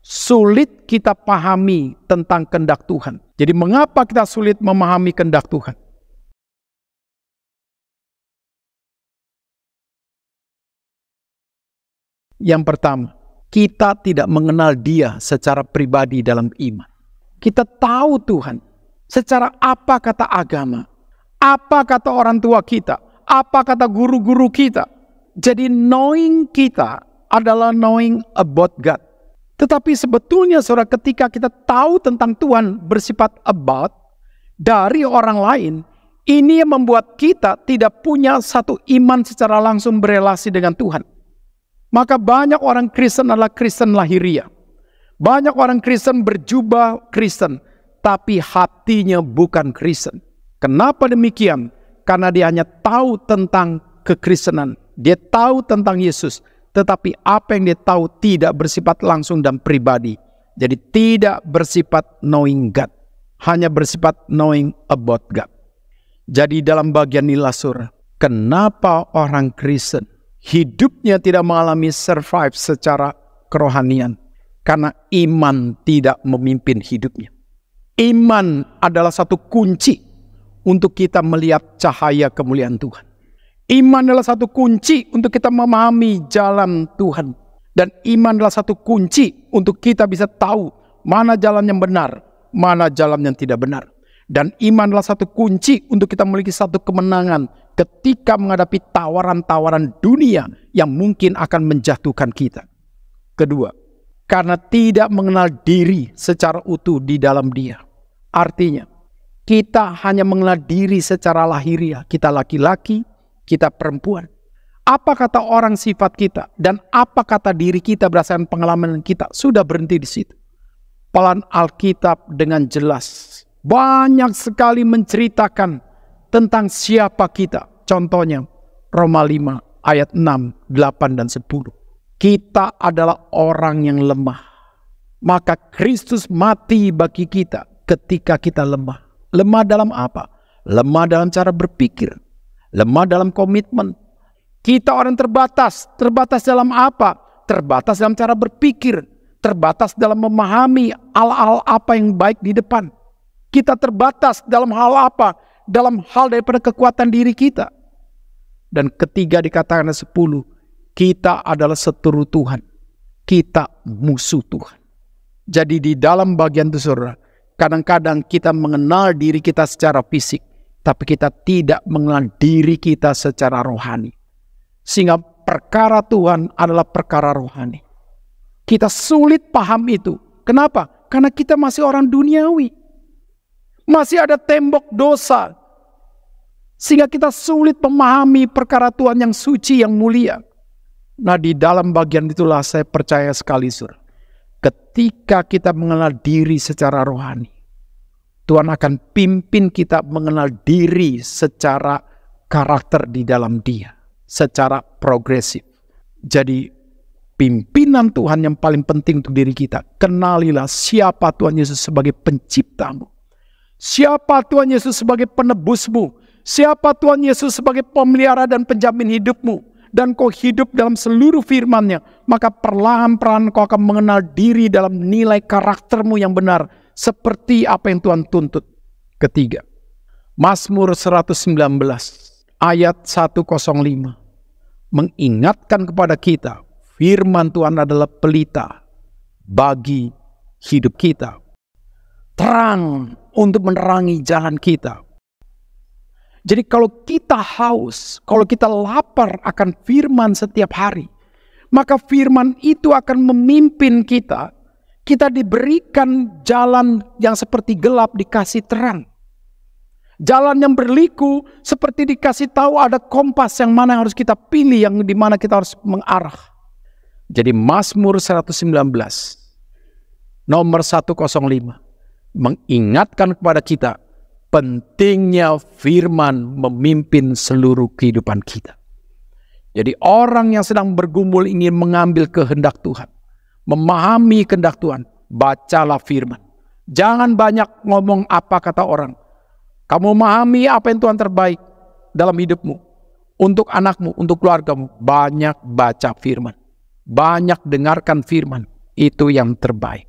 sulit kita pahami tentang kehendak Tuhan. Jadi mengapa kita sulit memahami kehendak Tuhan? Yang pertama, kita tidak mengenal Dia secara pribadi dalam iman. Kita tahu Tuhan secara apa kata agama, apa kata orang tua kita, apa kata guru-guru kita. Jadi knowing kita adalah knowing about God. Tetapi sebetulnya saudara, ketika kita tahu tentang Tuhan bersifat about dari orang lain, ini yang membuat kita tidak punya satu iman secara langsung berelasi dengan Tuhan. Maka banyak orang Kristen adalah Kristen lahiriah. Banyak orang Kristen berjubah Kristen, tapi hatinya bukan Kristen. Kenapa demikian? Karena dia hanya tahu tentang kekristenan. Dia tahu tentang Yesus. Tetapi apa yang dia tahu tidak bersifat langsung dan pribadi. Jadi tidak bersifat knowing God. Hanya bersifat knowing about God. Jadi dalam bagian inilah saudara, kenapa orang Kristen hidupnya tidak mengalami survive secara kerohanian? Karena iman tidak memimpin hidupnya. Iman adalah satu kunci untuk kita melihat cahaya kemuliaan Tuhan. Iman adalah satu kunci untuk kita memahami jalan Tuhan. Dan iman adalah satu kunci untuk kita bisa tahu mana jalan yang benar, mana jalan yang tidak benar. Dan iman adalah satu kunci untuk kita memiliki satu kemenangan ketika menghadapi tawaran-tawaran dunia yang mungkin akan menjatuhkan kita. Kedua, karena tidak mengenal diri secara utuh di dalam Dia. Artinya, kita hanya mengenal diri secara lahiriah. Kita laki-laki, kita perempuan. Apa kata orang sifat kita dan apa kata diri kita berdasarkan pengalaman kita sudah berhenti di situ. Pelan Alkitab dengan jelas banyak sekali menceritakan tentang siapa kita. Contohnya Roma 5 ayat 6, 8 dan 10. Kita adalah orang yang lemah. Maka Kristus mati bagi kita ketika kita lemah. Lemah dalam apa? Lemah dalam cara berpikir. Lemah dalam komitmen. Kita orang terbatas. Terbatas dalam apa? Terbatas dalam cara berpikir. Terbatas dalam memahami hal-hal apa yang baik di depan. Kita terbatas dalam hal apa? Dalam hal daripada kekuatan diri kita. Dan ketiga dikatakan 10. Kita adalah seteru Tuhan. Kita musuh Tuhan. Jadi di dalam bagian itu saudara, kadang-kadang kita mengenal diri kita secara fisik. Tapi kita tidak mengenal diri kita secara rohani. Sehingga perkara Tuhan adalah perkara rohani. Kita sulit paham itu. Kenapa? Karena kita masih orang duniawi. Masih ada tembok dosa. Sehingga kita sulit memahami perkara Tuhan yang suci, yang mulia. Nah di dalam bagian itulah saya percaya sekali saudara. Ketika kita mengenal diri secara rohani, Tuhan akan pimpin kita mengenal diri secara karakter di dalam Dia. Secara progresif. Jadi pimpinan Tuhan yang paling penting untuk diri kita. Kenalilah siapa Tuhan Yesus sebagai penciptamu. Siapa Tuhan Yesus sebagai penebusmu. Siapa Tuhan Yesus sebagai pemelihara dan penjamin hidupmu. Dan kau hidup dalam seluruh firman-Nya. Maka perlahan-lahan kau akan mengenal diri dalam nilai karaktermu yang benar. Seperti apa yang Tuhan tuntut. Ketiga, Mazmur 119 ayat 105 mengingatkan kepada kita firman Tuhan adalah pelita bagi hidup kita, terang untuk menerangi jalan kita. Jadi kalau kita haus, kalau kita lapar akan firman setiap hari, maka firman itu akan memimpin kita. Kita diberikan jalan yang seperti gelap dikasih terang. Jalan yang berliku seperti dikasih tahu ada kompas yang mana yang harus kita pilih, yang di mana kita harus mengarah. Jadi Mazmur 119 nomor 105 mengingatkan kepada kita pentingnya firman memimpin seluruh kehidupan kita. Jadi orang yang sedang bergumul ingin mengambil kehendak Tuhan, memahami kehendak Tuhan, bacalah firman. Jangan banyak ngomong apa kata orang. Kamu memahami apa yang Tuhan terbaik dalam hidupmu, untuk anakmu, untuk keluargamu. Banyak baca firman, banyak dengarkan firman. itu yang terbaik.